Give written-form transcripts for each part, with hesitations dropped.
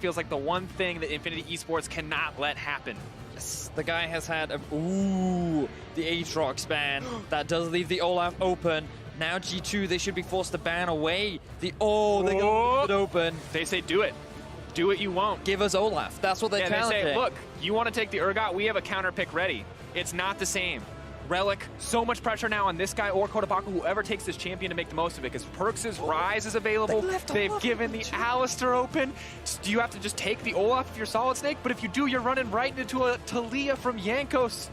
feels like the one thing that Infinity Esports cannot let happen. The guy has had a... Ooh, the Aatrox ban. That does leave the Olaf open. Now G2, they should be forced to ban away the... Oh, they're going to leave it open. They say do it. Do it, you won't. Give us Olaf. That's what they're challenging. They say, look, you want to take the Urgot? We have a counter pick ready. It's not the same. Relic, so much pressure now on this guy or Kotopaku, whoever takes this champion to make the most of it, because Perks' Rise is available. They've given the Alistar open. Do you have to just take the Olaf if you're Solid Snake? But if you do, you're running right into a Taliyah from Jankos.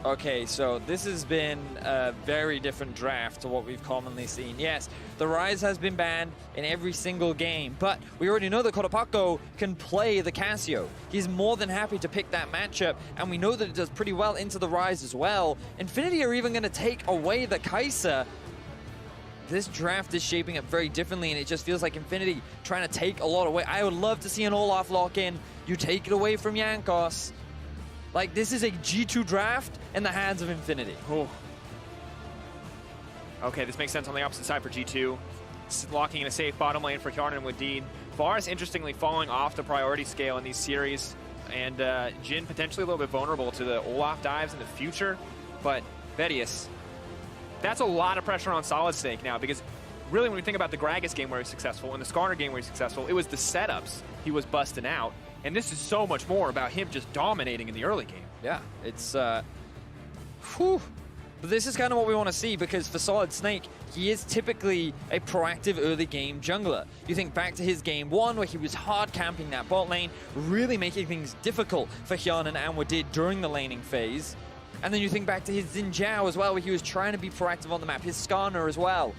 Okay, so this has been a very different draft to what we've commonly seen. Yes, the Rise has been banned in every single game, but we already know that Kotopaku can play the Casio. He's more than happy to pick that matchup, and we know that it does pretty well into the Rise as well. Infinity are even going to take away the Kai'Sa. This draft is shaping up very differently, and it just feels like Infinity trying to take a lot away. I would love to see an Olaf lock in. You take it away from Jankos. Like, this is a G2 draft in the hands of Infinity. Oh. Okay, this makes sense on the opposite side for G2. Locking in a safe bottom lane for Hjarnan and Wadid. Varus, interestingly, falling off the priority scale in these series. And Jhin potentially a little bit vulnerable to the Olaf dives in the future. But Vedius, that's a lot of pressure on Solid Snake now, because really when we think about the Gragas game where he was successful and the Skarner game where he was successful, it was the setups he was busting out. And this is so much more about him just dominating in the early game. Yeah, it's, whew. But this is kind of what we want to see, because for Solid Snake, he is typically a proactive early game jungler. You think back to his game 1, where he was hard camping that bot lane, really making things difficult for Hjarnan and Wadid during the laning phase. And then you think back to his Xin Zhao as well, where he was trying to be proactive on the map, his Skarner as well.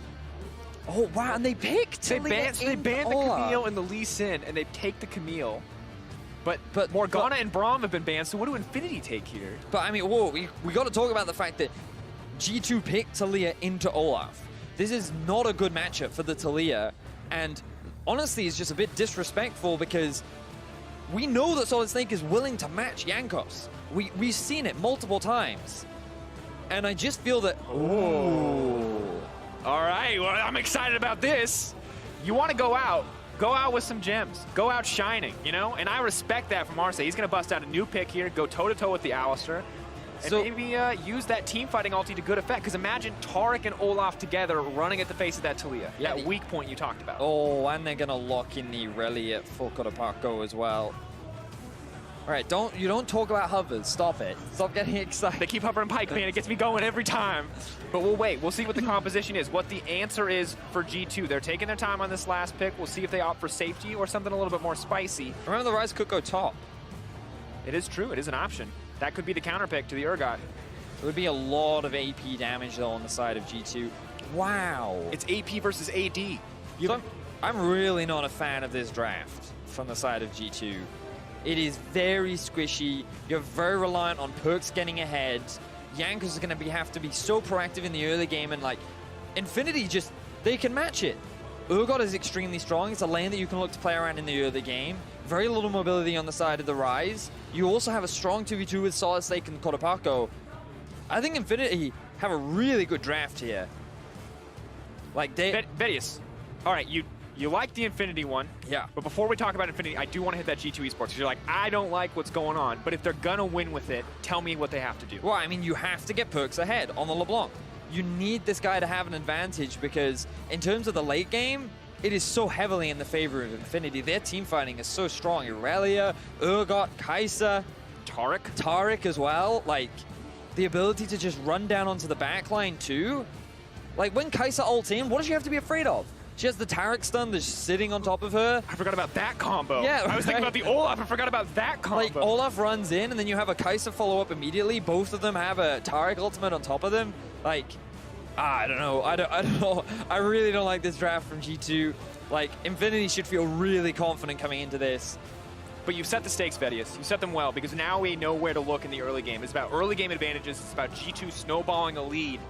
Oh, wow, and they picked They banned the Camille and the Lee Sin, and they take the Camille. But Morgana and Braum have been banned, so what do Infinity take here? But I mean, whoa, we got to talk about the fact that G2 picked Taliyah into Olaf. This is not a good matchup for the Taliyah, and honestly, it's just a bit disrespectful, because we know that Solid Snake is willing to match Jankos. We've seen it multiple times, and I just feel that... Ooh. All right, well, I'm excited about this. You want to go out with some gems. Go out shining, you know? And I respect that from Arce. He's going to bust out a new pick here, go toe-to-toe with the Alistar, and maybe use that team fighting ulti to good effect. Because imagine Taric and Olaf together running at the face of that Taliyah, that weak point you talked about. Oh, and they're going to lock in the Reliant for Kotopaku as well. All right, you don't talk about hovers. Stop it. Stop getting excited. They keep hovering Pike, man. It gets me going every time. But we'll wait. We'll see what the composition is, what the answer is for G2. They're taking their time on this last pick. We'll see if they opt for safety or something a little bit more spicy. Remember, the Rise could go top. It is true. It is an option. That could be the counter pick to the Urgot. It would be a lot of AP damage, though, on the side of G2. Wow. It's AP versus AD. So I'm really not a fan of this draft from the side of G2. It is very squishy. You're very reliant on Perks getting ahead. Jankos is going to have to be so proactive in the early game, and like Infinity just, they can match it. Urgot is extremely strong. It's a lane that you can look to play around in the early game. Very little mobility on the side of the Rise. You also have a strong 2v2 with Solid Snake and Kotopaku. I think Infinity have a really good draft here. Like they... Vedius, all right, you like the Infinity one. Yeah. But before we talk about Infinity, I do want to hit that G2 Esports, because you're like, I don't like what's going on. But if they're going to win with it, tell me what they have to do. Well, I mean, you have to get Perks ahead on the LeBlanc. You need this guy to have an advantage, because in terms of the late game, it is so heavily in the favor of Infinity. Their team fighting is so strong. Irelia, Urgot, Kai'Sa, Taric as well. Like, the ability to just run down onto the backline too. Like, when Kai'Sa ults in, what does she have to be afraid of? She has the Taric stun that's sitting on top of her. I forgot about that combo. Yeah, I was thinking about the Olaf. I forgot about that combo. Like, Olaf runs in, and then you have a Kai'Sa follow up immediately. Both of them have a Taric ultimate on top of them. Like, I don't know. I don't know. I really don't like this draft from G2. Like, Infinity should feel really confident coming into this. But you've set the stakes, Vedius. You set them well, because now we know where to look in the early game. It's about early game advantages. It's about G2 snowballing a lead.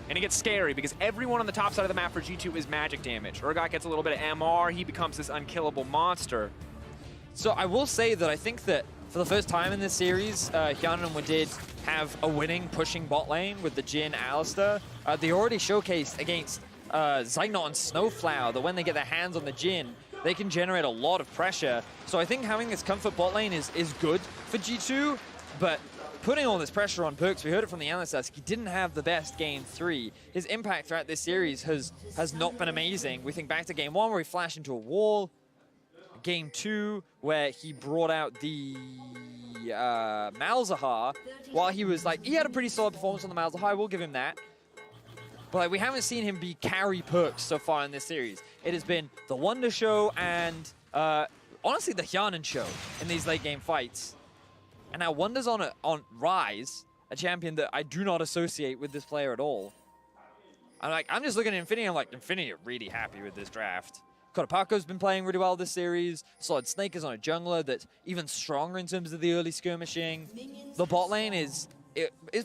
And it gets scary, because everyone on the top side of the map for G2 is magic damage. Urgot gets a little bit of MR. He becomes this unkillable monster. So I will say that I think that for the first time in this series, Hjarnan and Wadid have a winning pushing bot lane with the Jhin Alistar. They already showcased against Zygnot and Snowflower that when they get their hands on the Jhin, they can generate a lot of pressure. So I think having this comfort bot lane is good for G2, but putting all this pressure on Perkz, we heard it from the analysts, he didn't have the best game 3. His impact throughout this series has not been amazing. We think back to game 1 where he flashed into a wall, game 2 where he brought out the Malzahar while he was like, he had a pretty solid performance on the Malzahar, we'll give him that. But like, we haven't seen him be carry Perkz so far in this series. It has been the Wonder Show and honestly the Hyanan Show in these late game fights. And now Wonder's on Rise, a champion that I do not associate with this player at all. I'm just looking at Infinity, I'm like, Infinity are really happy with this draft. Kotopako's been playing really well this series. Solid Snake is on a jungler that's even stronger in terms of the early skirmishing. The bot lane is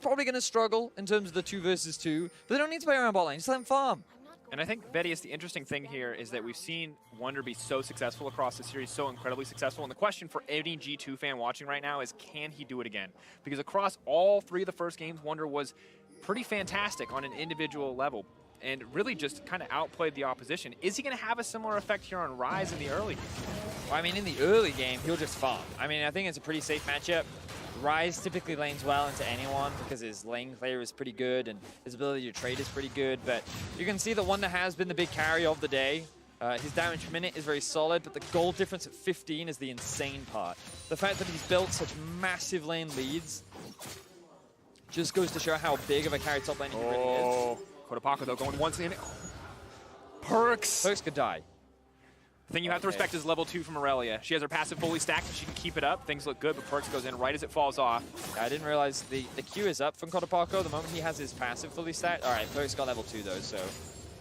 probably going to struggle in terms of the 2 versus 2, but they don't need to play around bot lane, just let them farm. And I think, Vedius, the interesting thing here is that we've seen Wonder be so successful across the series, so incredibly successful. And the question for any G2 fan watching right now is, can he do it again? Because across all 3 of the first games, Wonder was pretty fantastic on an individual level and really just kind of outplayed the opposition. Is he going to have a similar effect here on Rise in the early game? Well, I mean, in the early game, he'll just farm. I mean, I think it's a pretty safe matchup. Rise typically lanes well into anyone because his lane clear is pretty good and his ability to trade is pretty good, but you can see that Wonder has been the big carry of the day. His damage per minute is very solid, but the gold difference at 15 is the insane part. The fact that he's built such massive lane leads just goes to show how big of a carry top lane he really is. Kotopako, though, going once in. Perkz could die. The thing you have to respect is level 2 from Aurelia. She has her passive fully stacked, and she can keep it up. Things look good, but Perkz goes in right as it falls off. I didn't realize the Q is up from Kotopako the moment he has his passive fully stacked. All right, Perkz got level 2, though, so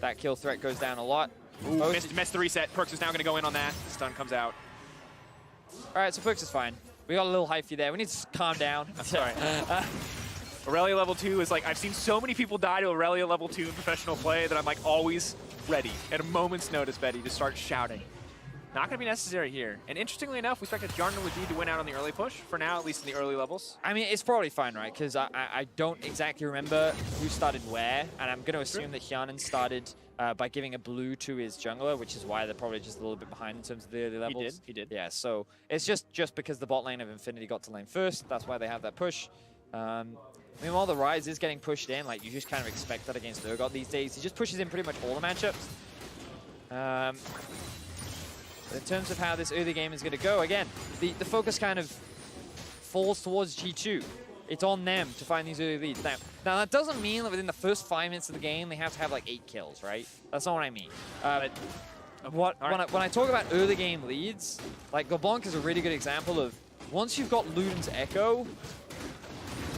that kill threat goes down a lot. Ooh, missed the reset. Perkz is now going to go in on that. Stun comes out. All right, so Perkz is fine. We got a little hyphy there. We need to calm down. I'm sorry. Aurelia level 2 is like, I've seen so many people die to Aurelia level 2 in professional play that I'm like always ready at a moment's notice, Betty, to start shouting. Not going to be necessary here. And interestingly enough, we expected Hjarnar would need to win out on the early push, for now, at least in the early levels. I mean, it's probably fine, right? Because I don't exactly remember who started where, and I'm going to assume that Hjarnar started by giving a blue to his jungler, which is why they're probably just a little bit behind in terms of the early levels. He did. Yeah, so it's just because the bot lane of Infinity got to lane first, that's why they have that push. Meanwhile, the Rise is getting pushed in. Like, you just kind of expect that against Urgot these days. He just pushes in pretty much all the matchups. But in terms of how this early game is going to go, again, the focus kind of falls towards G2. It's on them to find these early leads. Now that doesn't mean that within the first 5 minutes of the game, they have to have like 8 kills, right? That's not what I mean. When I talk about early game leads, like LeBlanc is a really good example of once you've got Luden's Echo,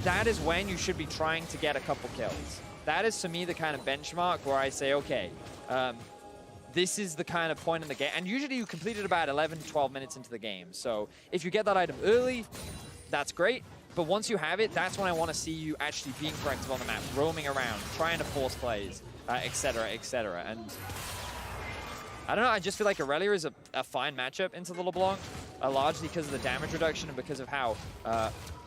that is when you should be trying to get a couple kills. That is, to me, the kind of benchmark where I say, okay, this is the kind of point in the game. And usually you complete it about 11 to 12 minutes into the game. So if you get that item early, that's great. But once you have it, that's when I want to see you actually being proactive on the map, roaming around, trying to force plays, etc., etc. And I don't know, I just feel like Aurelia is a fine matchup into the LeBlanc, largely because of the damage reduction and because of how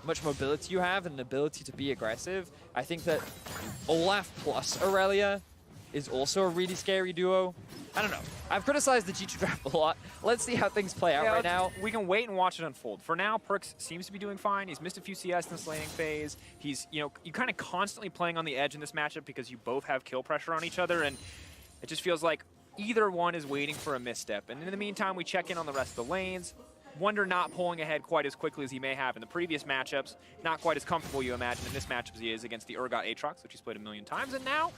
much mobility you have and the ability to be aggressive. I think that Olaf plus Aurelia is also a really scary duo. I don't know. I've criticized the G2 draft a lot. Let's see how things play out right now. We can wait and watch it unfold. For now, Perkz seems to be doing fine. He's missed a few CS in this laning phase. He's, you're kind of constantly playing on the edge in this matchup because you both have kill pressure on each other, and it just feels like either one is waiting for a misstep. And in the meantime, we check in on the rest of the lanes. Wonder not pulling ahead quite as quickly as he may have in the previous matchups. Not quite as comfortable, you imagine, in this matchup as he is against the Urgot Aatrox, which he's played a million times. And now,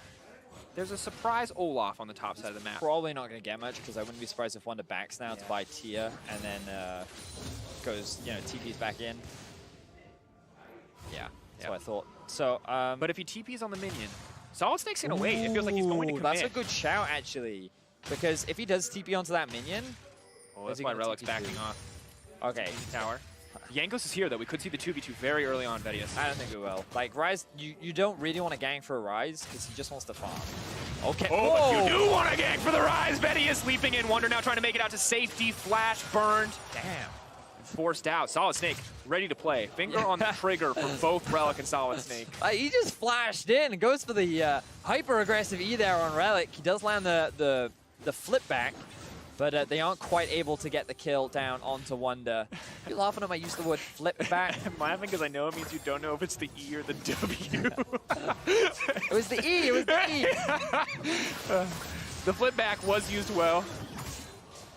there's a surprise Olaf on the top side of the map. Probably not going to get much, because I wouldn't be surprised if Wonder backs now to buy Tia, and then goes, TP's back in. Yeah, that's what I thought. So, but if he TP's on the minion, Solid Snake's going to wait. It feels like he's going to commit. That's a good shout, actually. Because if he does TP onto that minion... Oh, that's why Relic's backing off. Okay. Tower. Yankos is here, though. We could see the 2v2 very early on, Vedius. I don't think we will. Like, Rise, you don't really want to gang for a Rise, because he just wants to farm. Okay. Oh, but you do want to gang for the Rise. Vedius leaping in. Wonder now trying to make it out to safety. Flash burned. Damn. Forced out. Solid Snake ready to play. Finger on the trigger for both Relic and Solid Snake. He just flashed in and goes for the hyper-aggressive E there on Relic. He does land the flip back. but they aren't quite able to get the kill down onto Wonder. You're laughing at my use of the word flip back. I'm laughing because I know it means you don't know if it's the E or the W. It was the E, it was the E. The flip back was used well.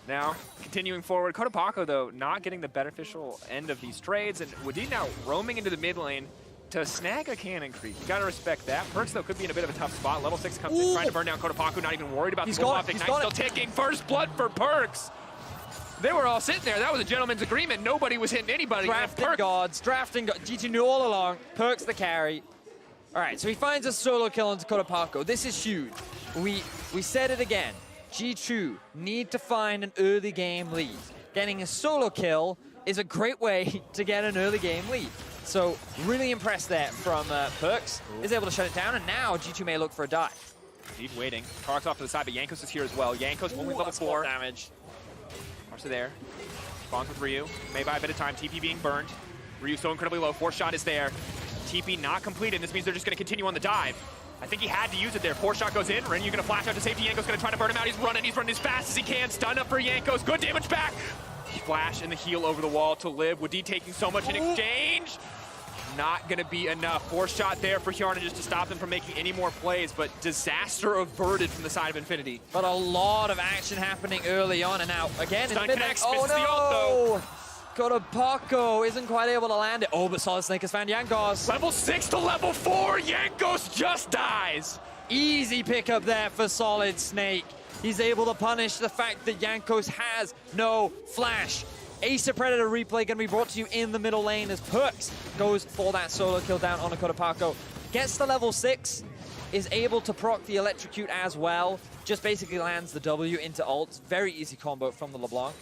Now, continuing forward, Kotopako, though, not getting the beneficial end of these trades, and Wadid now roaming into the mid lane to snag a cannon creep. You gotta respect that. Perks, though, could be in a bit of a tough spot. Level 6 comes in, trying to burn down Kotopako, not even worried about the pull-off. Ignite still ticking. First blood for Perks. They were all sitting there. That was a gentleman's agreement. Nobody was hitting anybody. Drafting gods. G2 knew all along. Perks the carry. All right, so he finds a solo kill into Kotopako. This is huge. We said it again. G2 need to find an early game lead. Getting a solo kill is a great way to get an early game lead. So really impressed there from Perks. Is able to shut it down, and now G2 may look for a dive. Indeed waiting. Tark's off to the side, but Jankos is here as well. Jankos only level 4. Damage. Marcia there. Bonds with Ryu. May buy a bit of time. TP being burned. Ryu so incredibly low. 4 shot is there. TP not completed. This means they're just going to continue on the dive. I think he had to use it there. 4 shot goes in. Ryu going to flash out to safety. Jankos going to try to burn him out. He's running as fast as he can. Stun up for Jankos. Good damage back. Flash and the heal over the wall to live. Wadid taking so much in exchange. Not going to be enough. 4 shot there for Hjarnan just to stop them from making any more plays, but disaster averted from the side of Infinity. But a lot of action happening early on, and now again in the mid lane. Oh no! Kotopako isn't quite able to land it. Oh, but Solid Snake has found Jankos. Level 6 to level 4. Jankos just dies. Easy pickup there for Solid Snake. He's able to punish the fact that Jankos has no flash. Ace of Predator replay going to be brought to you in the middle lane as Perks goes for that solo kill down on Kotopako. Gets to level 6, is able to proc the electrocute as well. Just basically lands the W into ult. Very easy combo from the LeBlanc.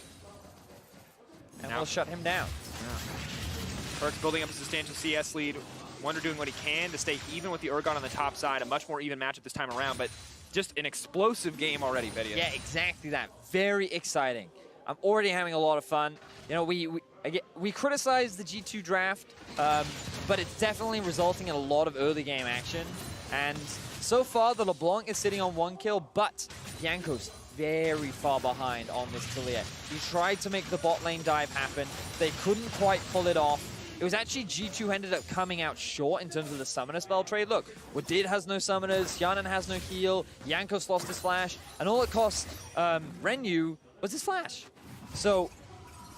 And we'll shut him down. Yeah. Perks building up a substantial CS lead. Wonder doing what he can to stay even with the Urgot on the top side. A much more even matchup this time around, but just an explosive game already, Vedia. Yeah, exactly that. Very exciting. I'm already having a lot of fun. You know, we criticize the G2 draft, but it's definitely resulting in a lot of early game action. And so far, the LeBlanc is sitting on 1 kill, but Jankos very far behind on this Tillia. He tried to make the bot lane dive happen. They couldn't quite pull it off. It was actually G2 who ended up coming out short in terms of the summoner spell trade. Look, Wadid has no summoners, Hjarnan has no heal, Jankos lost his flash, and all it cost Renu was his flash. So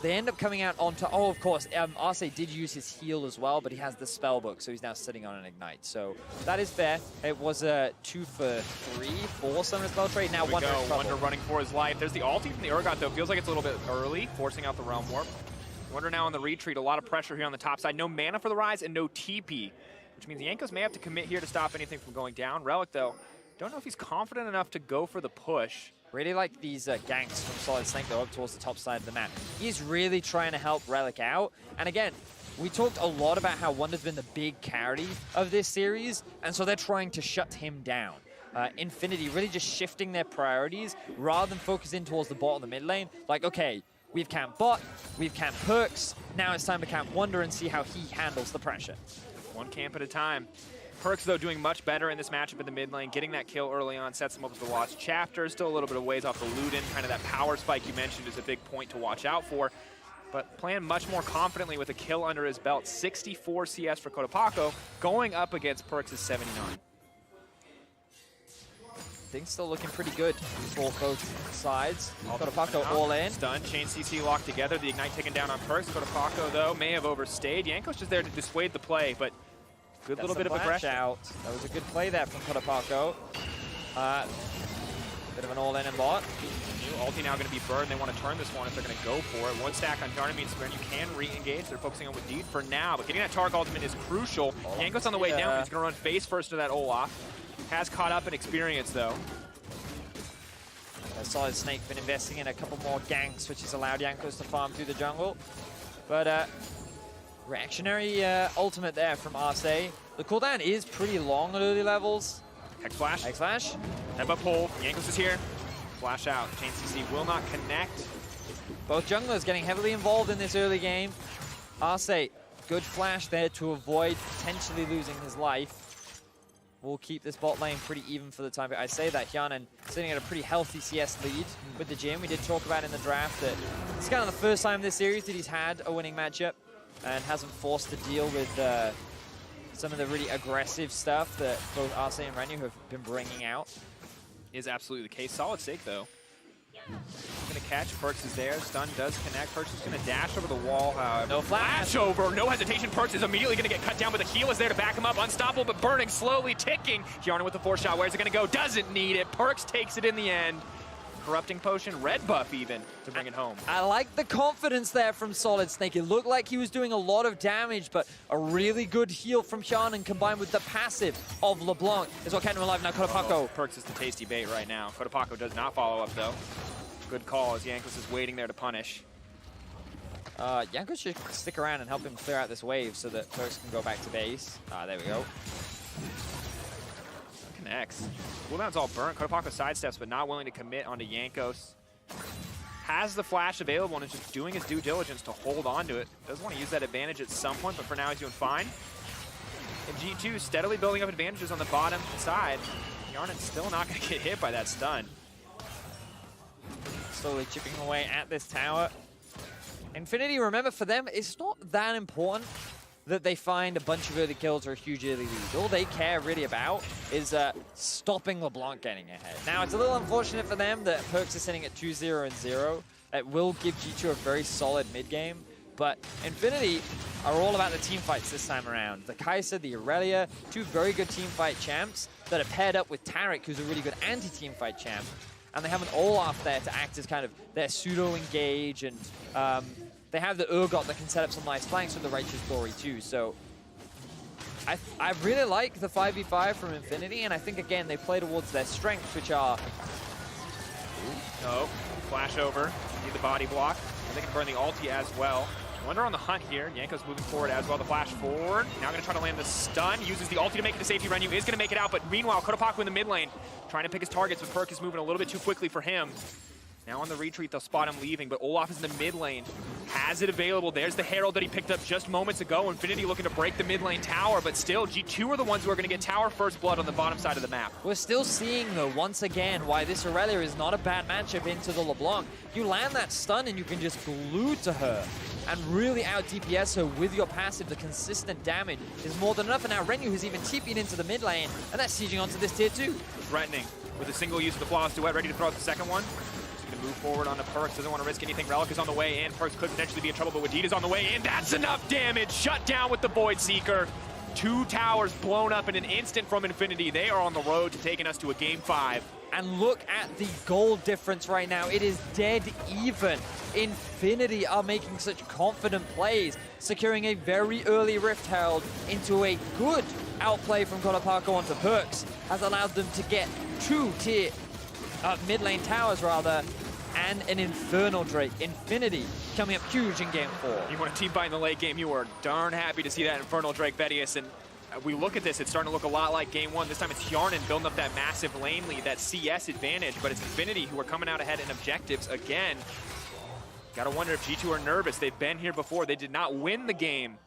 they end up coming out onto, oh, of course, Arce did use his heal as well, but he has the spell book, so he's now sitting on an ignite. So that is fair. It was a 2 for 3 for summoner spell trade. Now Wonder in trouble. Wonder running for his life. There's the ulti from the Urgot, though. Feels like it's a little bit early, forcing out the Realm Warp. Wonder now on the retreat. A lot of pressure here on the top side. No mana for the Rise and no TP, which means Jankos may have to commit here to stop anything from going down. Relic, though, don't know if he's confident enough to go for the push. Really like these ganks from Solid Snake, though, up towards the top side of the map. He's really trying to help Relic out. And again, we talked a lot about how Wonder's been the big carry of this series, and so they're trying to shut him down. Infinity really just shifting their priorities rather than focusing towards the bot of the mid lane. Like, okay, we've camped bot, we've camped Perks, now it's time to camp Wonder and see how he handles the pressure. 1 camp at a time. Perks, though, doing much better in this matchup in the mid lane. Getting that kill early on sets him up with the Lost Chapter. Still a little bit of ways off the Luden. Kind of that power spike you mentioned is a big point to watch out for. But playing much more confidently with a kill under his belt. 64 CS for Kotopako, going up against Perks' 79. Things still looking pretty good for both sides. Kotopako all in. Stun, chain CC locked together. The Ignite taken down on Perks. Kotopako, though, may have overstayed. Jankos just there to dissuade the play, but good little bit of aggression. Out. That was a good play there from Kotopako. Bit of an all-in and bot. New ulti now going to be burned. They want to turn this one if they're going to go for it. 1 stack on Hjarnan means you can re-engage. They're focusing on Wadid for now, but getting that Tark ultimate is crucial. Jankos on the way down. He's going to run face first to that Olaf. Has caught up in experience, though. Solid Snake been investing in a couple more ganks, which has allowed Jankos to farm through the jungle. But reactionary ultimate there from Arce. The cooldown is pretty long at early levels. Hex Flash. Hex Flash. Headbutt pull. Jankos is here. Flash out. Chain CC will not connect. Both junglers getting heavily involved in this early game. Arce, good flash there to avoid potentially losing his life. will keep this bot lane pretty even for the time being. I say that Hyanan sitting at a pretty healthy CS lead with the Jhin. We did talk about in the draft that it's kind of the first time this series that he's had a winning matchup and hasn't forced to deal with some of the really aggressive stuff that both RC and Renu have been bringing out. Is absolutely the case. Solid stake, though. Gonna catch, Perks is there, stun does connect, Perks is gonna dash over the wall, however. No flash over, no hesitation, Perks is immediately gonna get cut down, but the heal is there to back him up, unstoppable but burning, slowly ticking. Hyanan with the 4-shot, where's it gonna go? Doesn't need it, Perks takes it in the end. Corrupting Potion, red buff even, to bring it home. I like the confidence there from Solid Snake. It looked like he was doing a lot of damage, but a really good heal from Hyanan combined with the passive of LeBlanc is what kept him alive. Now Kotopako. Perks is the tasty bait right now. Kotopako does not follow up though. Good call as Jankos is waiting there to punish. Jankos should stick around and help him clear out this wave so that Perks can go back to base. There we go. Connects. Cooldown's all burnt. Kotopako sidesteps, but not willing to commit onto Jankos. Has the flash available and is just doing his due diligence to hold on to it. Does want to use that advantage at some point, but for now he's doing fine. And G2 steadily building up advantages on the bottom side. Hyanan's still not going to get hit by that stun. Slowly chipping away at this tower. Infinity, remember, for them, it's not that important that they find a bunch of early kills or a huge early lead. All they care really about is stopping LeBlanc getting ahead. Now, it's a little unfortunate for them that Perks is sitting at 2-0 and 0. It will give G2 a very solid mid-game, but Infinity are all about the team fights this time around. The Kai'Sa, the Aurelia, two very good team fight champs that are paired up with Taric, who's a really good anti-team fight champ. And they have an Olaf there to act as kind of their pseudo-engage, and they have the Urgot that can set up some nice flanks with the Righteous Glory too. So I really like the 5v5 from Infinity, and I think, again, they play towards their strengths, which are... Oh, flash over, need the body block, and they can burn the ulti as well. Wonder on the hunt here. Jankos moving forward as well. The flash forward. Now going to try to land the stun. Uses the ulti to make it to safety. Renu is going to make it out, but meanwhile, Kotopako in the mid lane trying to pick his targets, but Perk is moving a little bit too quickly for him. Now on the retreat, they'll spot him leaving, but Olaf is in the mid lane. Has it available. There's the Herald that he picked up just moments ago. Infinity looking to break the mid lane tower, but still, G2 are the ones who are going to get tower first blood on the bottom side of the map. We're still seeing, though, once again, why this Aurelia is not a bad matchup into the LeBlanc. You land that stun and you can just glue to her and really out DPS her with your passive. The consistent damage is more than enough, and now Renu has even TP'd into the mid lane, and that's sieging onto this tier 2. Threatening with a single use of the Flawless Duet, ready to throw out the second one. He's going to move forward onto Perks, doesn't want to risk anything. Relic is on the way in, Perks could potentially be in trouble, but Wadid is on the way in. That's enough damage! Shut down with the Void Seeker. 2 towers blown up in an instant from Infinity. They are on the road to taking us to a Game 5. And look at the goal difference right now. It is dead even. Infinity are making such confident plays, securing a very early Rift Herald into a good outplay from Kotopako onto Perks, has allowed them to get 2 tier mid lane towers rather, and an Infernal Drake. Infinity coming up huge in Game 4. You want a team fight in the late game, you are darn happy to see that Infernal Drake Vedius, and we look at this, it's starting to look a lot like Game 1. This time it's Hyanan building up that massive lane lead, that CS advantage, but it's Infinity who are coming out ahead in objectives again. Gotta wonder if G2 are nervous. They've been here before. They did not win the game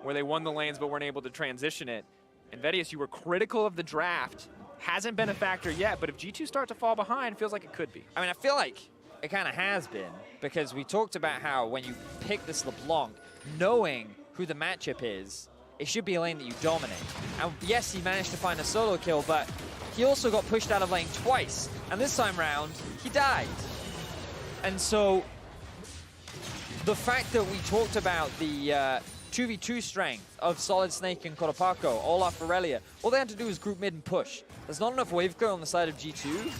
where they won the lanes but weren't able to transition it. And Vedius, you were critical of the draft. Hasn't been a factor yet, but if G2 start to fall behind, it feels like it could be. I mean, I feel like it kind of has been, because we talked about how when you pick this LeBlanc, knowing who the matchup is, it should be a lane that you dominate. And yes, he managed to find a solo kill, but he also got pushed out of lane twice. And this time round, he died. And so the fact that we talked about the 2v2 strength of Solid Snake and Kotopako, Olaf Aurelia, all they had to do was group mid and push. There's not enough wave clear on the side of G2.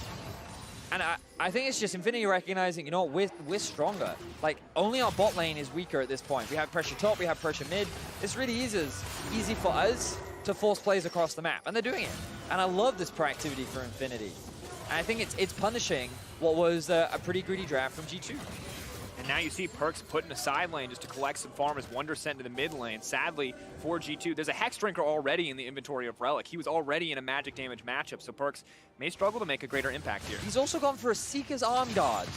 And I think it's just Infinity recognizing, you know, we're stronger. Like, only our bot lane is weaker at this point. We have pressure top, we have pressure mid. It's really easy for us to force plays across the map, and they're doing it. And I love this proactivity for Infinity. And I think it's punishing what was a pretty greedy draft from G2. And now you see Perks put in a side lane just to collect some farm as Wonder sent to the mid lane. Sadly, for G2, there's a Hex Drinker already in the inventory of Relic. He was already in a magic damage matchup, so Perks may struggle to make a greater impact here. He's also gone for a Seeker's Arm Guard.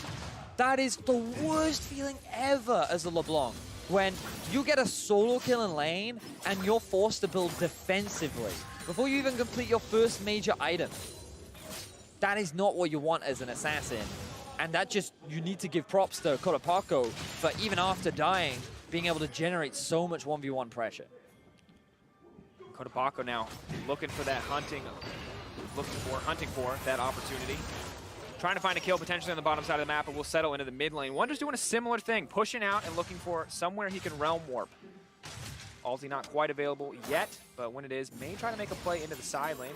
That is the worst feeling ever as a LeBlanc. when you get a solo kill in lane and you're forced to build defensively before you even complete your first major item. That is not what you want as an assassin. And that just, you need to give props to Kotopako for even after dying, being able to generate so much 1v1 pressure. Kotopako now looking for that hunting for that opportunity. Trying to find a kill potentially on the bottom side of the map, but will settle into the mid lane. Wonder's doing a similar thing, pushing out and looking for somewhere he can realm warp. Ulti not quite available yet, but when it is, may try to make a play into the side lane.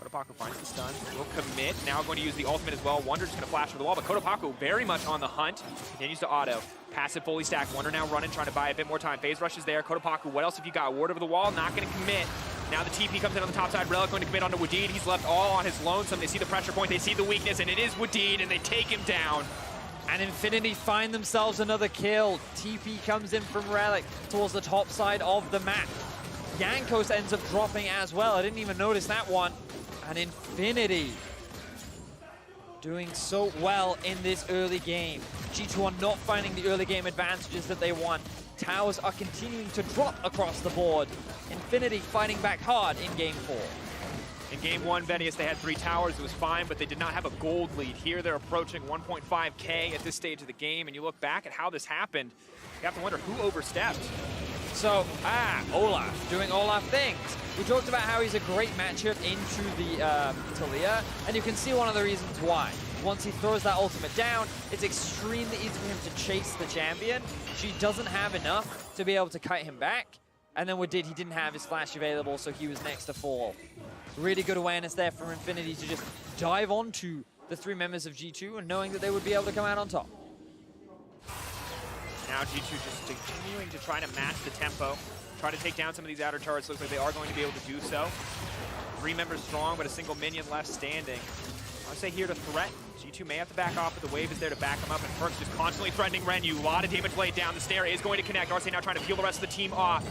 Kotopako finds the stun, will commit, now going to use the ultimate as well. Wonder's going to flash over the wall, but Kotopako very much on the hunt. Continues to auto. Passive fully stacked. Wonder now running, trying to buy a bit more time. Phase rush is there. Kotopako, what else have you got? Ward over the wall, not going to commit. Now the TP comes in on the top side. Relic going to commit onto Wadid. He's left all on his lonesome. They see the pressure point, they see the weakness, and it is Wadid, and they take him down. And Infinity find themselves another kill. TP comes in from Relic towards the top side of the map. Yankos ends up dropping as well. I didn't even notice that one. And Infinity doing so well in this early game. G2 are not finding the early game advantages that they want. Towers are continuing to drop across the board. Infinity fighting back hard in game 4. In game 1, Venius, they had 3 towers. It was fine, but they did not have a gold lead. Here, they're approaching 1.5K at this stage of the game, and you look back at how this happened, you have to wonder who overstepped. So, Olaf, doing Olaf things. We talked about how he's a great matchup into the Talia, and you can see one of the reasons why. Once he throws that ultimate down, it's extremely easy for him to chase the champion. She doesn't have enough to be able to kite him back. And then he didn't have his flash available, so he was next to fall. Really good awareness there from Infinity to just dive onto the 3 members of G2 and knowing that they would be able to come out on top. Now G2 just continuing to try to match the tempo, try to take down some of these outer turrets. Looks like they are going to be able to do so. 3 members strong, but a single minion left standing. I would say here to threaten. G2 may have to back off, but the wave is there to back him up, and Perkz just constantly threatening Renyu. A lot of damage laid down. The snare is going to connect. Arce now trying to peel the rest of the team off.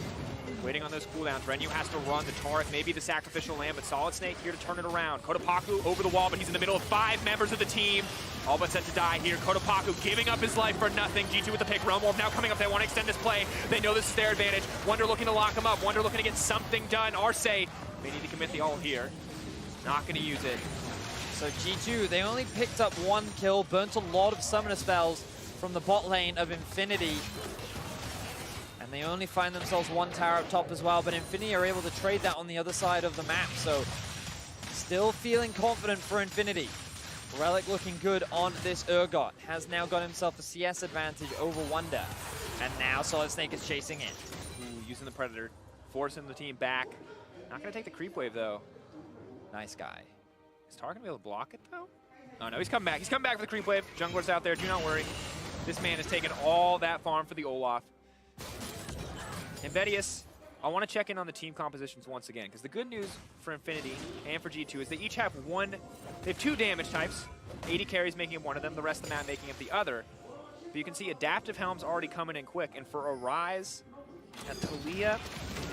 Waiting on those cooldowns. Renyu has to run the Taunt, maybe the sacrificial lamb, but Solid Snake here to turn it around. Kotopako over the wall, but he's in the middle of 5 members of the team. All but set to die here. Kotopako giving up his life for nothing. G2 with the pick. Realm Warp now coming up. They want to extend this play. They know this is their advantage. Wonder looking to lock him up. Wonder looking to get something done. Arce may need to commit the ult here. Not going to use it. So G2, they only picked up 1 kill, burnt a lot of summoner spells from the bot lane of Infinity. And they only find themselves 1 tower up top as well, but Infinity are able to trade that on the other side of the map, so still feeling confident for Infinity. Relic looking good on this Urgot, has now got himself a CS advantage over Wonder. And now Solid Snake is chasing in. Ooh, using the Predator, forcing the team back. Not going to take the creep wave, though. Nice guy. Is Tar going to be able to block it, though? Oh, no, he's coming back. He's coming back for the creep wave. Jungler's out there, do not worry. This man has taken all that farm for the Olaf. And Vedius, I want to check in on the team compositions once again, because the good news for Infinity and for G2 is they each have they have 2 damage types, 80 carries making up one of them, the rest of the map making up the other. But you can see Adaptive Helm's already coming in quick, and for Arise, and Talia,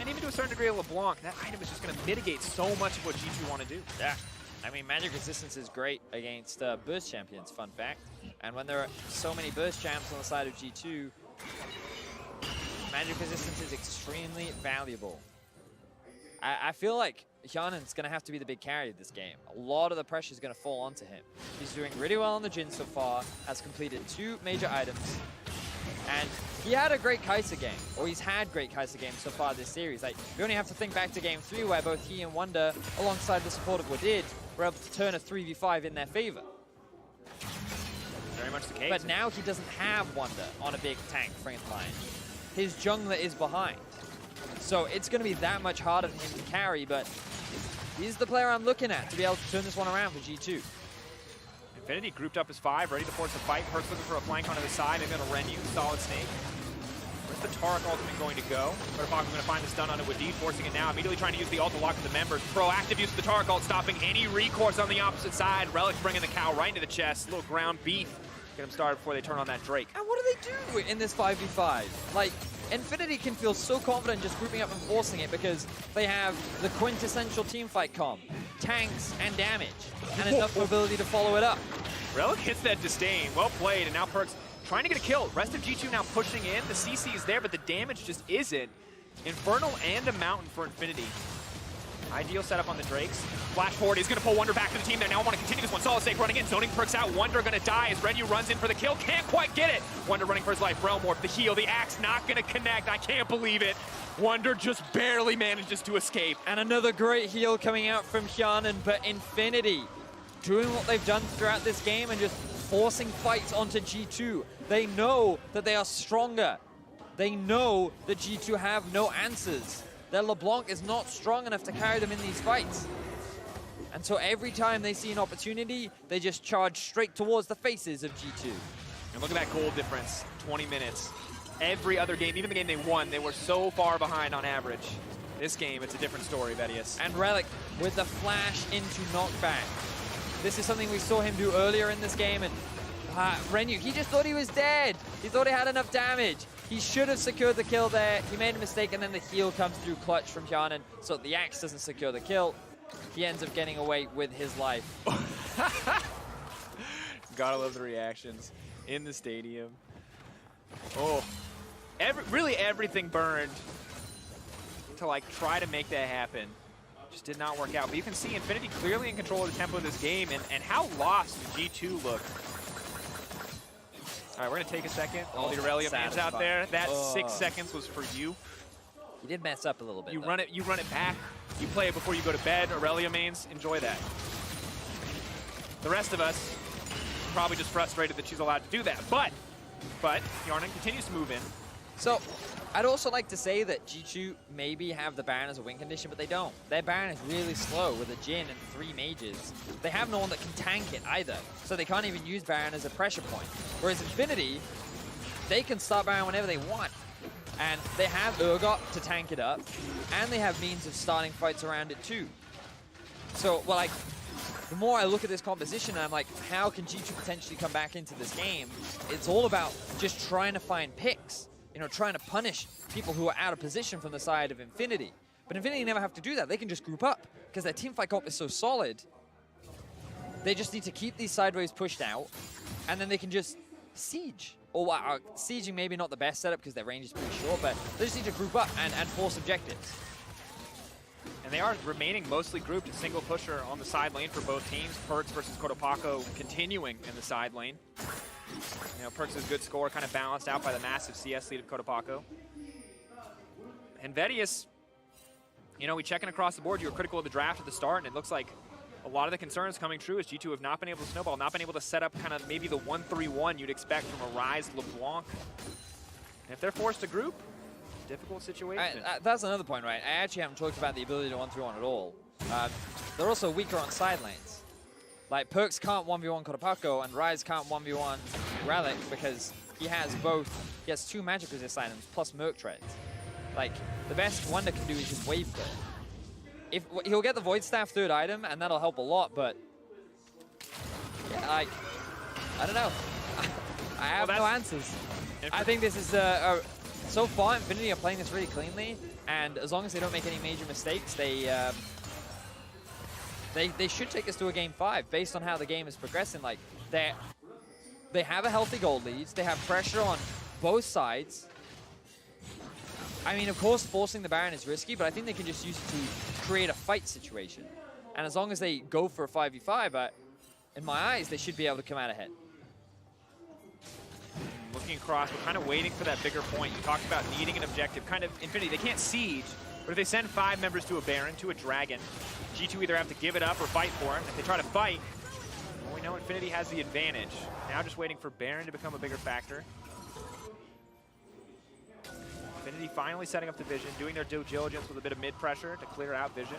and even to a certain degree LeBlanc, that item is just going to mitigate so much of what G2 want to do. Yeah. I mean, magic resistance is great against burst champions, fun fact. And when there are so many burst champs on the side of G2, magic resistance is extremely valuable. I feel like Hyanen's going to have to be the big carry of this game. A lot of the pressure is going to fall onto him. He's doing really well on the Jhin so far, has completed 2 major items. And he had a great Kai'Sa game, or he's had great Kai'Sa games so far this series. Like, we only have to think back to game 3 where both he and Wonder, alongside the support of Wadid, were able to turn a 3v5 in their favor. Very much the case. But now he doesn't have Wonder on a big tank front line. His jungler is behind. So it's going to be that much harder for him to carry, but he's the player I'm looking at to be able to turn this one around for G2. Infinity grouped up as 5, ready to force a fight. Perkz looking for a flank onto the side. They've got a Renyu, Solid Snake. Where's the Taunt ultimate going to go? Kotopako going to find the stun onto Wadid, forcing it now. Immediately trying to use the ult to lock the members. Proactive use of the Taunt ult, stopping any recourse on the opposite side. Relic bringing the cow right into the chest. Little ground beef. Get them started before they turn on that Drake. And what do they do in this 5v5? Like, Infinity can feel so confident just grouping up and forcing it because they have the quintessential teamfight comp, tanks and damage, and enough ability to follow it up. Relic hits that disdain. Well played, and now Perkz trying to get a kill. Rest of G2 now pushing in. The CC is there, but the damage just isn't. Infernal and a Mountain for Infinity. Ideal setup on the Drakes. Flash forward, he's going to pull Wonder back to the team there. Now I want to continue this one. Solid Snake running in, zoning perks out. Wonder going to die as Renu runs in for the kill. Can't quite get it. Wonder running for his life. Realm Warp, the heal, the axe not going to connect. I can't believe it. Wonder just barely manages to escape. And another great heal coming out from Hyanan, but Infinity doing what they've done throughout this game and just forcing fights onto G2. They know that they are stronger. They know that G2 have no answers. Their LeBlanc is not strong enough to carry them in these fights. And so every time they see an opportunity, they just charge straight towards the faces of G2. And look at that goal difference, 20 minutes. Every other game, even the game they won, they were so far behind on average. This game, it's a different story, Vedius. And Relic with the flash into knockback. This is something we saw him do earlier in this game, and Renu, he just thought he was dead. He thought he had enough damage. He should have secured the kill there. He made a mistake, and then the heal comes through clutch from Hyanan, so the axe doesn't secure the kill. He ends up getting away with his life. Gotta love the reactions in the stadium. Oh, really everything burned to like try to make that happen. Just did not work out. But you can see Infinity clearly in control of the tempo of this game, and how lost G2 look. All right, we're gonna take a second. All the Aurelia fans out there, that 6 seconds was for you. He did mess up a little bit. You run it back. You play it before you go to bed. Aurelia mains, enjoy that. The rest of us probably just frustrated that she's allowed to do that. But Hyanan continues to move in. So I'd also like to say that G2 maybe have the Baron as a win condition, but they don't. Their Baron is really slow with a Jhin and 3 mages. They have no one that can tank it either, so they can't even use Baron as a pressure point. Whereas Infinity, they can start Baron whenever they want. And they have Urgot to tank it up, and they have means of starting fights around it too. So, well, like, the more I look at this composition, I'm like, how can G2 potentially come back into this game? It's all about just trying to find picks. You know, trying to punish people who are out of position from the side of Infinity. But Infinity never have to do that. They can just group up because their teamfight comp is so solid. They just need to keep these sideways pushed out, and then they can just siege. Or sieging maybe not the best setup because their range is pretty short, but they just need to group up and force objectives. And they are remaining mostly grouped, a single pusher on the side lane for both teams. Perks versus Kotopaco continuing in the side lane. You know, Perks' good score kind of balanced out by the massive CS lead of Kotopaco. And Vedius, you know, we checking across the board. You were critical of the draft at the start, and it looks like a lot of the concerns coming true is G2 have not been able to snowball, not been able to set up kind of maybe the 1-3-1 you'd expect from a Ryze LeBlanc. And if they're forced to group, difficult situation. That's another point, right? I actually haven't talked about the ability to 1-3-1 at all. They're also weaker on side lanes. Like, Perks can't 1v1 Kotopaco, and Ryze can't 1v1 Relic because he has both. He has 2 magic resist items plus Merc Treads. Like, the best Wonder can do is just wave clear. He'll get the Void Staff 3rd item, and that'll help a lot, but yeah, like, I don't know. I have no answers. I think this is so far Infinity are playing this really cleanly, and as long as they don't make any major mistakes, they should take us to a game 5 based on how the game is progressing. Like, they have a healthy gold lead. They have pressure on both sides. I mean, of course, forcing the Baron is risky, but I think they can just use it to create a fight situation. And as long as they go for a 5v5, in my eyes, they should be able to come out ahead. Looking across, we're kind of waiting for that bigger point. You talked about needing an objective. Kind of Infinity, they can't siege, but if they send 5 members to a Baron, to a Dragon, G2 either have to give it up or fight for it. If they try to fight, well, we know Infinity has the advantage. Now just waiting for Baron to become a bigger factor. Infinity finally setting up the vision, doing their due diligence with a bit of mid-pressure to clear out vision.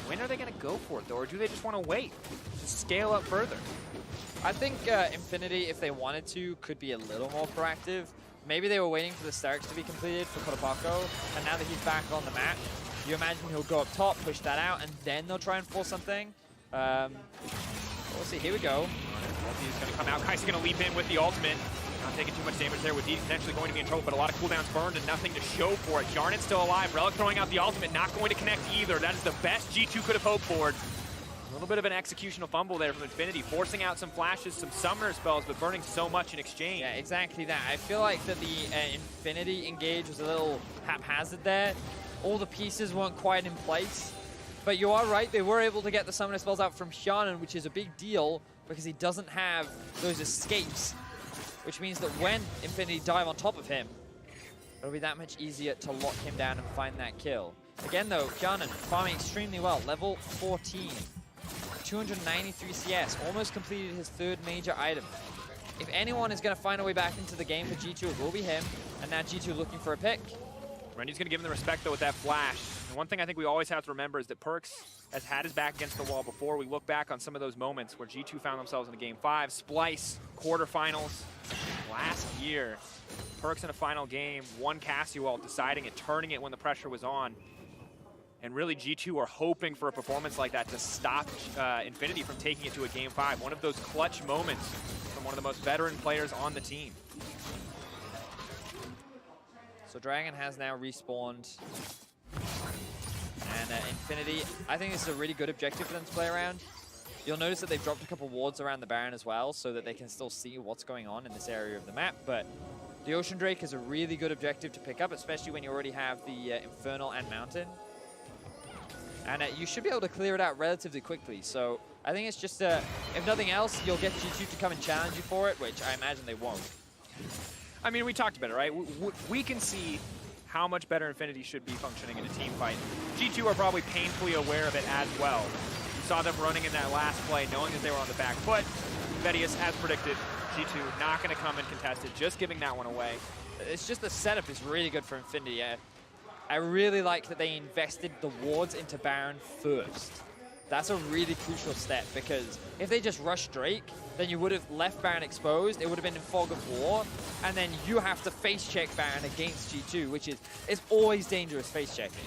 When are they going to go for it, though, or do they just want to wait to scale up further? I think Infinity, if they wanted to, could be a little more proactive. Maybe they were waiting for the Starks to be completed for Kotopaco, and now that he's back on the map, you imagine he'll go up top, push that out, and then they'll try and force something. We'll see. Here we go. Ulti is going to come out. Kai's going to leap in with the ultimate. Not taking too much damage there with D potentially going to be in trouble, but a lot of cooldowns burned and nothing to show for it. Yarnan's still alive. Relic throwing out the ultimate, not going to connect either. That is the best G2 could have hoped for. A little bit of an executional fumble there from Infinity, forcing out some flashes, some summoner spells, but burning so much in exchange. Yeah, exactly that. I feel like that the Infinity engage was a little haphazard there. All the pieces weren't quite in place. But you are right, they were able to get the summoner spells out from Hjarnan, which is a big deal because he doesn't have those escapes, which means that when Infinity dive on top of him, it'll be that much easier to lock him down and find that kill. Again though, Hjarnan farming extremely well, level 14. 293 CS, almost completed his third major item. If anyone is going to find a way back into the game for G2, it will be him. And now G2 looking for a pick. Rennie's going to give him the respect, though, with that flash. And one thing I think we always have to remember is that Perkz has had his back against the wall before. We look back on some of those moments where G2 found themselves in the Game 5, Splice, quarterfinals. Last year, Perkz in a final game, won Cassioel, deciding it, turning it when the pressure was on. And really, G2 are hoping for a performance like that to stop Infinity from taking it to a Game 5. One of those clutch moments from one of the most veteran players on the team. So Dragon has now respawned. And Infinity, I think this is a really good objective for them to play around. You'll notice that they've dropped a couple wards around the Baron as well, so that they can still see what's going on in this area of the map. But the Ocean Drake is a really good objective to pick up, especially when you already have the Infernal and Mountain. And you should be able to clear it out relatively quickly. So I think it's just, if nothing else, you'll get G2 to come and challenge you for it, which I imagine they won't. I mean, we talked about it, right? We can see how much better Infinity should be functioning in a team fight. G2 are probably painfully aware of it as well. We saw them running in that last play, knowing that they were on the back foot. Vedius, as predicted, G2 not going to come and contest it, just giving that one away. It's just the setup is really good for Infinity. I really like that they invested the wards into Baron first. That's a really crucial step, because if they just rushed Drake, then you would have left Baron exposed, it would have been in fog of war, and then you have to face check Baron against G2, which is always dangerous face checking.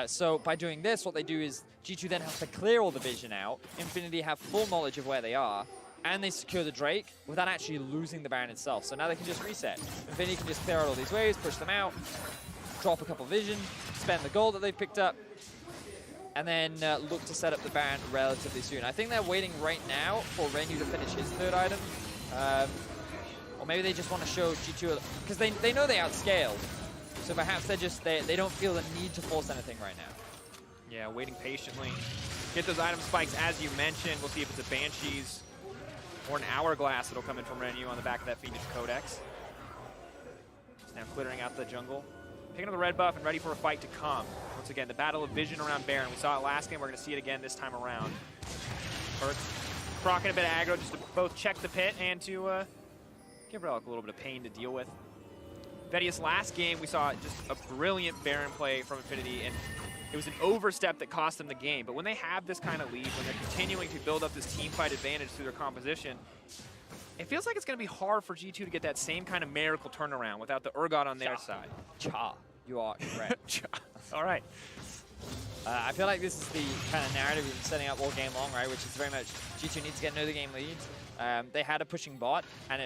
So by doing this, what they do is G2 then has to clear all the vision out, Infinity have full knowledge of where they are, and they secure the Drake without actually losing the Baron itself. So now they can just reset. Infinity can just clear out all these waves, push them out, drop a couple vision, spend the gold that they've picked up, and then look to set up the Baron relatively soon. I think they're waiting right now for Renu to finish his third item. Or maybe they just want to show G2, because they know they outscaled. So perhaps they don't feel the need to force anything right now. Yeah, waiting patiently. Get those item spikes, as you mentioned. We'll see if it's a Banshees or an Hourglass that'll come in from Renu on the back of that Phoenix Codex. Just now clearing out the jungle. Picking up the red buff and ready for a fight to come. Once again, the battle of vision around Baron. We saw it last game. We're going to see it again this time around. Perkz procking a bit of aggro just to both check the pit and to give Relic a little bit of pain to deal with. Vedius last game, we saw just a brilliant Baron play from Infinity, and it was an overstep that cost them the game. But when they have this kind of lead, when they're continuing to build up this team fight advantage through their composition, it feels like it's going to be hard for G2 to get that same kind of miracle turnaround without the Urgot on their side. Cha. You are correct. All right. I feel like this is the kind of narrative we've been setting up all game long, right? Which is very much G2 needs to get another game lead. They had a pushing bot, and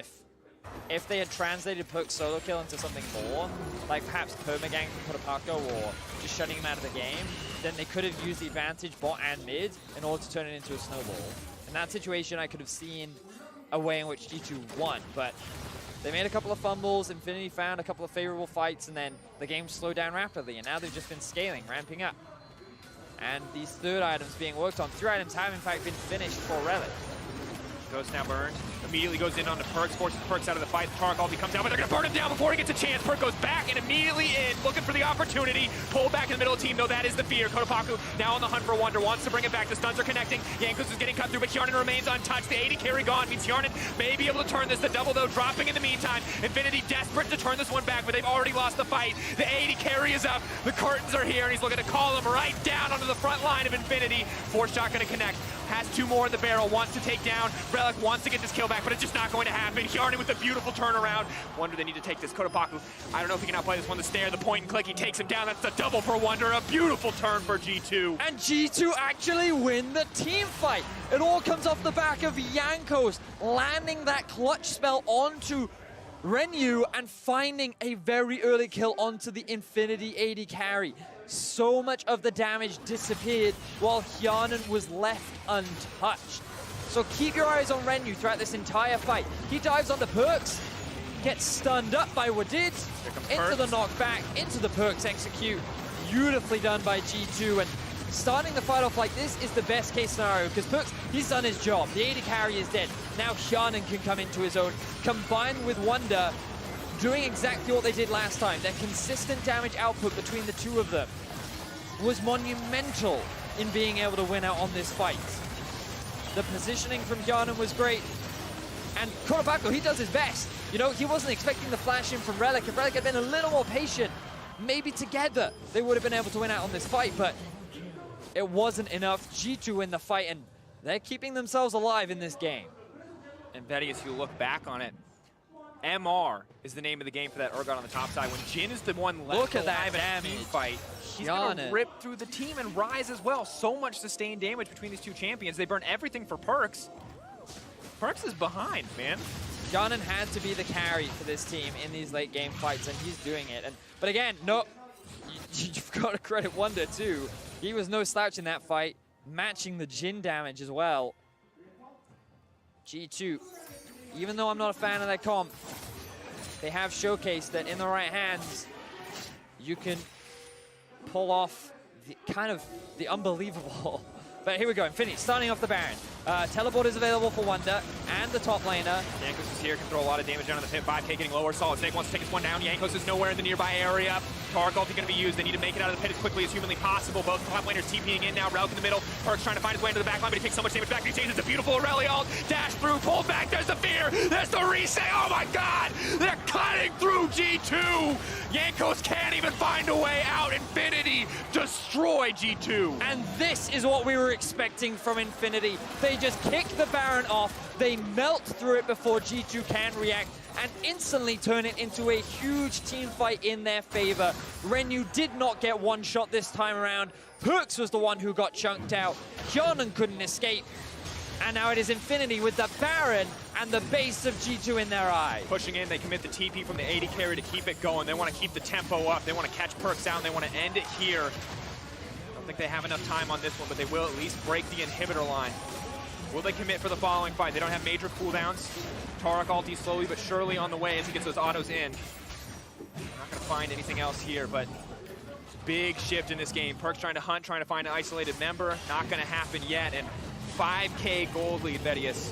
if they had translated Perkz solo kill into something more, like perhaps permagang from Kotopako or just shutting him out of the game, then they could have used the advantage bot and mid in order to turn it into a snowball. In that situation, I could have seen a way in which G2 won, but they made a couple of fumbles, Infinity found a couple of favorable fights, and then the game slowed down rapidly, and now they've just been scaling, ramping up. And these third items being worked on, 3 items have in fact been finished for Relic. Ghost now burned. Immediately goes in on the Perkz, forces Perkz out of the fight. The Tark ulti comes down, but they're going to burn him down before he gets a chance. Perkz goes back and immediately in, looking for the opportunity. Pulled back in the middle of the team, though that is the fear. Kotopako now on the hunt for Wonder, wants to bring it back. The stuns are connecting. Yankus is getting cut through, but Hjarnan remains untouched. The 80 carry gone means Hjarnan may be able to turn this. The double, though, dropping in the meantime. Infinity desperate to turn this one back, but they've already lost the fight. The 80 carry is up. The curtains are here, and he's looking to call him right down onto the front line of Infinity. Force shot going to connect. Has 2 more in the barrel, wants to take down. Relic wants to get this kill back, but it's just not going to happen. Hjarnan with a beautiful turnaround. Wonder they need to take this. Kotopako, I don't know if he can outplay this one. The stare, the point and click, he takes him down. That's the double for Wonder. A beautiful turn for G2. And G2 actually win the team fight. It all comes off the back of Jankos landing that clutch spell onto Renyu and finding a very early kill onto the Infinity AD carry. So much of the damage disappeared while Hyanan was left untouched. So keep your eyes on Renyu throughout this entire fight. He dives onto Perks, gets stunned up by Wadid, into the knockback, into the Perks execute. Beautifully done by G2, and starting the fight off like this is the best case scenario because Perks, he's done his job. The AD carry is dead. Now Hyanan can come into his own, combined with Wonder, doing exactly what they did last time. Their consistent damage output between the two of them was monumental in being able to win out on this fight. The positioning from Hyanan was great. And Kurapako, he does his best. You know, he wasn't expecting the flash in from Relic. If Relic had been a little more patient, maybe together they would have been able to win out on this fight, but it wasn't enough. G2 in the fight, and they're keeping themselves alive in this game. And Betty, as you look back on it, MR is the name of the game for that Urgot on the top side. When Jin is the one left Look at that alive in a damage. team fight, he's gonna rip through the team and rise as well. So much sustained damage between these two champions. They burn everything for Perks. Perks is behind, man. Hyanan had to be the carry for this team in these late game fights, and he's doing it. But again, no, you've got to credit Wonder too. He was no slouch in that fight, matching the Jin damage as well. G2, even though I'm not a fan of their comp, they have showcased that in the right hands, you can pull off the unbelievable. But here we go, Infinity starting off the Baron. Teleport is available for Wonder and the top laner. Jankos is here, can throw a lot of damage down on the pit. 5k getting lower. Solid Snake wants to take this one down. Jankos is nowhere in the nearby area. Tark ulti going to be used. They need to make it out of the pit as quickly as humanly possible. Both top laners TPing in now. Relic in the middle. Perk's trying to find his way into the back line, but he takes so much damage back. He chases the beautiful Aurelia ult. Dash through, pulled back. There's the fear. There's the reset. Oh my god! They're cutting through G2. Jankos can't even find a way out. Infinity destroy G2. And this is what we were expecting from Infinity. They just kick the Baron off. They melt through it before G2 can react and instantly turn it into a huge team fight in their favor. Renyu did not get one shot this time around. Perks was the one who got chunked out. Hyanan couldn't escape. And now it is Infinity with the Baron and the base of G2 in their eye. Pushing in, they commit the TP from the AD carry to keep it going. They want to keep the tempo up. They want to catch Perks out, and they want to end it here. I don't think they have enough time on this one, but they will at least break the inhibitor line. Will they commit for the following fight? They don't have major cooldowns. Tarek ulti slowly but surely on the way as he gets those autos in. Not going to find anything else here, but big shift in this game. Perk's trying to hunt, trying to find an isolated member. Not going to happen yet, and 5k gold lead, Vedius.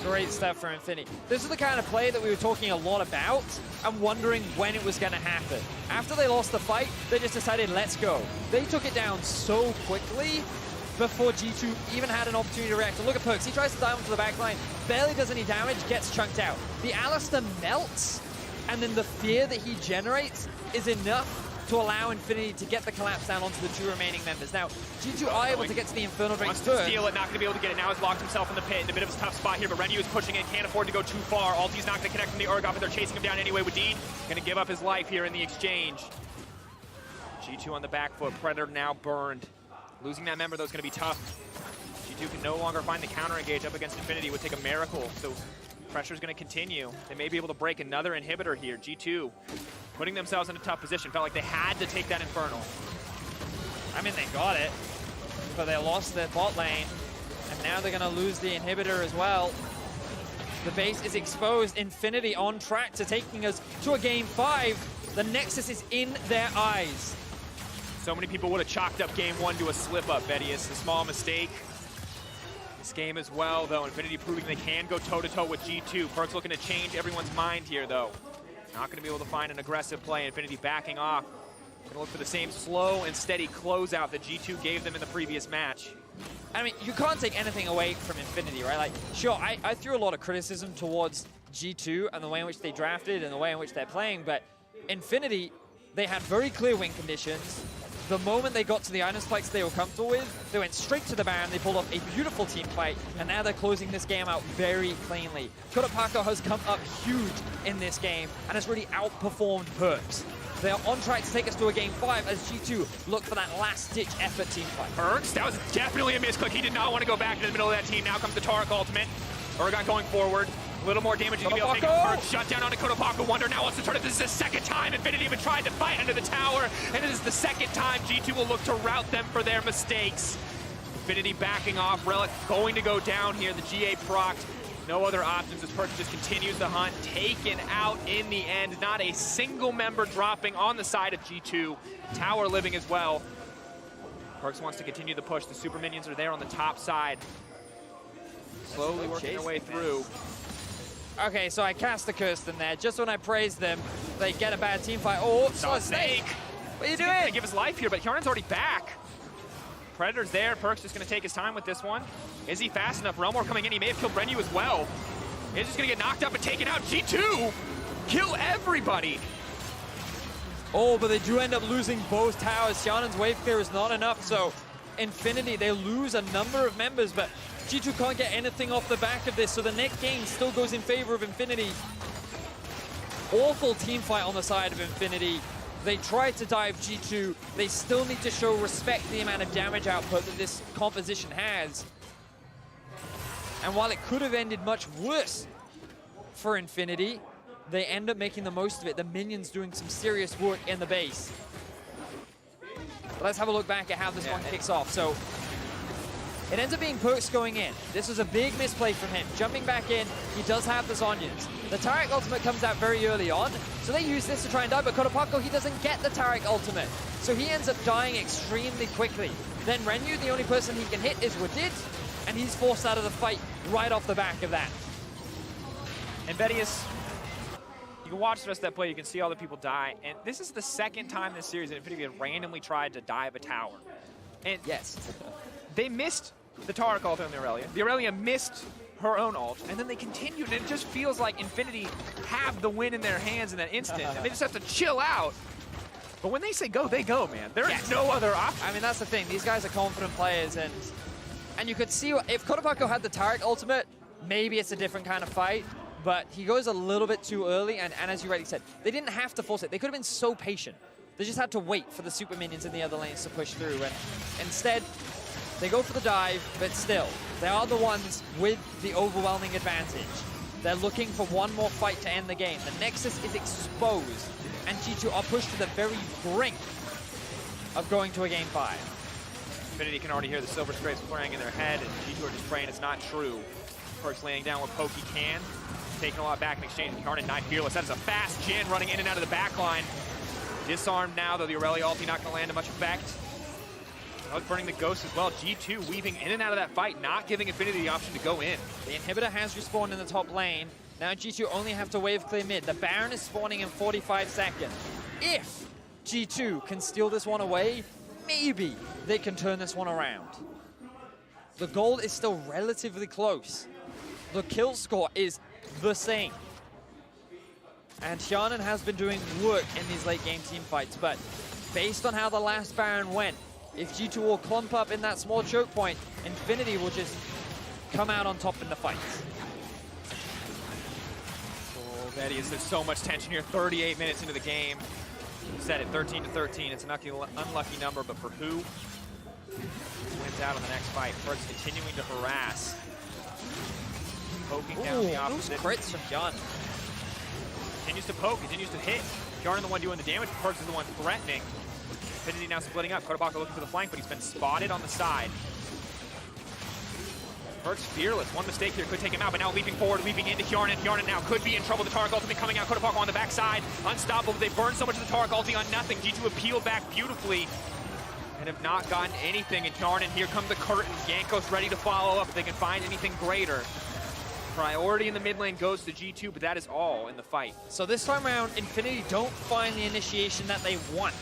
Great stuff for Infinity. This is the kind of play that we were talking a lot about and wondering when it was going to happen. After they lost the fight, they just decided, let's go. They took it down so quickly before G2 even had an opportunity to react. So look at Perks. He tries to dive onto the back line, barely does any damage, gets chunked out. The Alistar melts, and then the fear that he generates is enough to allow Infinity to get the collapse down onto the two remaining members. Now, G2 are able to get to the Infernal Drink first. Wants to steal it, not going to be able to get it. Now he's locked himself in the pit in a bit of a tough spot here, but Renyu is pushing in, can't afford to go too far. Ulti's not going to connect from the Urgot, but they're chasing him down anyway. Wadid going to give up his life here in the exchange. G2 on the back foot. Predator now burned. Losing that member, though, is going to be tough. G2 can no longer find the counter engage up against Infinity. It would take a miracle, so pressure's going to continue. They may be able to break another inhibitor here. G2 putting themselves in a tough position. Felt like they had to take that Infernal. I mean, they got it, but they lost their bot lane, and now they're going to lose the inhibitor as well. The base is exposed. Infinity on track to taking us to a game 5. The Nexus is in their eyes. So many people would have chalked up game 1 to a slip-up, Vedius. A small mistake. This game as well, though. Infinity proving they can go toe-to-toe with G2. Perk's looking to change everyone's mind here, though. Not going to be able to find an aggressive play. Infinity backing off. Going to look for the same slow and steady closeout that G2 gave them in the previous match. I mean, you can't take anything away from Infinity, right? Like, sure, I threw a lot of criticism towards G2 and the way in which they drafted and the way in which they're playing, but Infinity, they had very clear win conditions. The moment they got to the item spikes they were comfortable with, they went straight to the Baron, they pulled off a beautiful team fight, and now they're closing this game out very cleanly. Kurapako has come up huge in this game and has really outperformed Perks. They are on track to take us to a game 5 as G2 look for that last-ditch effort team fight. Perks, that was definitely a misclick. He did not want to go back to the middle of that team. Now comes the Tarek ultimate. Urgot going forward. A little more damage. Kotopako! Shut down onto Kotopako. Wonder now wants to turn it. This is the second time Infinity even tried to fight under the tower, and it is the second time G2 will look to rout them for their mistakes. Infinity backing off. Relic going to go down here. The GA procced. No other options as Perks just continues the hunt. Taken out in the end. Not a single member dropping on the side of G2. Tower living as well. Perks wants to continue the push. The super minions are there on the top side. Slowly working their way through. Okay, so I cast the curse in there. Just when I praise them, they get a bad team fight. Oh, saw a snake. What are you doing? He's gonna give his life here, but Hjarnen's already back. Predator's there. Perk's just gonna take his time with this one. Is he fast enough? Relmore coming in. He may have killed Brenyu as well. He's just gonna get knocked up and taken out. G2 kill everybody. Oh, but they do end up losing both towers. Hjarnen's wave clear is not enough, so Infinity, they lose a number of members, but G2 can't get anything off the back of this, so the net gain still goes in favor of Infinity. Awful team fight on the side of Infinity. They tried to dive G2. They still need to show respect the amount of damage output that this composition has. And while it could have ended much worse for Infinity, they end up making the most of it. The minions doing some serious work in the base. But let's have a look back at how this one kicks off. So it ends up being Perks going in. This was a big misplay from him. Jumping back in, he does have the Zhonya's. The Taric ultimate comes out very early on, so they use this to try and die, but Kotopako, he doesn't get the Taric ultimate. So he ends up dying extremely quickly. Then Renyu, the only person he can hit is Wadid, and he's forced out of the fight right off the back of that. And Bedius, you can watch the rest of that play, you can see all the people die, and this is the second time this series that Infinity had randomly tried to dive a tower. And yes, they missed the Taric ult on the Aurelia. The Aurelia missed her own ult, and then they continued, and it just feels like Infinity have the win in their hands in that instant, and they just have to chill out. But when they say go, they go, man. There is no other option. I mean, that's the thing. These guys are confident players, and you could see if Kotopako had the Taric ultimate, maybe it's a different kind of fight, but he goes a little bit too early, and as you rightly said, they didn't have to force it. They could have been so patient. They just had to wait for the super minions in the other lanes to push through, and instead, they go for the dive, but still, they are the ones with the overwhelming advantage. They're looking for one more fight to end the game. The Nexus is exposed, and G2 are pushed to the very brink of going to a game 5. Infinity can already hear the Silver Scrapes playing in their head, and G2 are just praying it's not true. Perks laying down what poke he can, taking a lot back in exchange. Hjarnen not fearless. That is a fast Jhin running in and out of the back line. Disarmed now, though the Aurelia ulti not going to land much effect. I was burning the Ghost as well. G2 weaving in and out of that fight, not giving Infinity the option to go in. The inhibitor has respawned in the top lane. Now G2 only have to wave clear mid. The Baron is spawning in 45 seconds. If G2 can steal this one away, maybe they can turn this one around. The goal is still relatively close. The kill score is the same. And Hjarnen has been doing work in these late game team fights, but based on how the last Baron went, if G2 will clump up in that small choke point, Infinity will just come out on top in the fight. Oh, Bedius, there's so much tension here. 38 minutes into the game. You said it, 13-13. It's an unlucky number, but for who? Wins out on the next fight. Perks continuing to harass. Poking down the opposite. Crits from Hjarnen. Continues to poke, continues to hit. Hjarnen the one doing the damage, Perks is the one threatening. Infinity now splitting up. Kotopako looking for the flank, but he's been spotted on the side. Perks fearless. One mistake here could take him out, but now leaping forward, leaping into Hjarnen. Hjarnen now could be in trouble. The Taric ultimate coming out. Kotopako on the backside. Unstoppable. They burned so much of the Taric ulti on nothing. G2 have peeled back beautifully and have not gotten anything. And Hjarnen, here come the curtains. Jankos ready to follow up if they can find anything greater. Priority in the mid lane goes to G2, but that is all in the fight. So this time around, Infinity don't find the initiation that they want.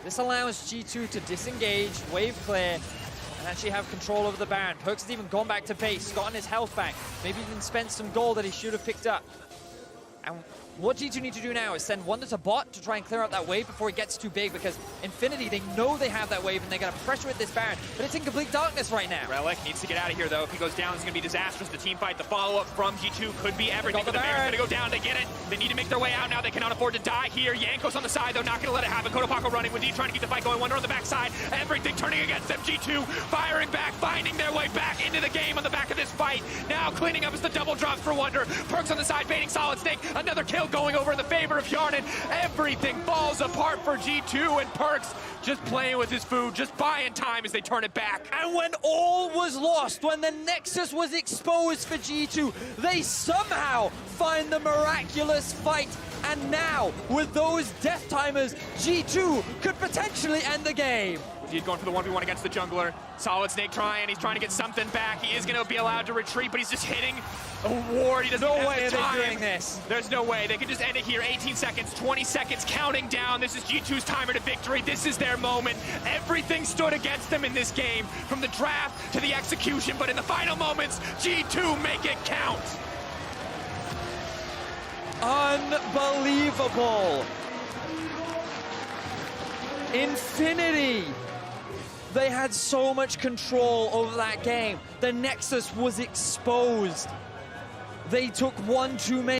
This allows G2 to disengage, wave clear, and actually have control over the Baron. Perks has even gone back to base, gotten his health back, maybe even spent some gold that he should have picked up. And What G2 need to do now is send Wonder to bot to try and clear out that wave before it gets too big, because Infinity, they know they have that wave and they're going to pressure with this Baron, but it's in complete darkness right now. Relic needs to get out of here, though. If he goes down, it's going to be disastrous. The team fight, the follow-up from G2 could be everything. But the Baron's going to go down. They get it. They need to make their way out now. They cannot afford to die here. Yanko's on the side, though, not going to let it happen. Kotopako running. Wendy trying to keep the fight going. Wonder on the backside. Everything turning against them. G2 firing back, finding their way back into the game on the back of this fight. Now cleaning up is the double drops for Wonder. Perks on the side, baiting Solid Snake. Another kill going over in the favor of Yarnan. Everything falls apart for G2, and Perks just playing with his food, just buying time as they turn it back. And when all was lost, when the Nexus was exposed for G2, they somehow find the miraculous fight. And now, with those death timers, G2 could potentially end the game. He's going for the 1v1 against the jungler. Solid Snake trying. He's trying to get something back. He is going to be allowed to retreat, but he's just hitting a ward. He doesn't have way the time. They're doing this. There's no way. They can just end it here. 18 seconds, 20 seconds, counting down. This is G2's timer to victory. This is their moment. Everything stood against them in this game, from the draft to the execution, but in the final moments, G2 make it count. Unbelievable. Infinity. They had so much control over that game. The Nexus was exposed. They took one too many.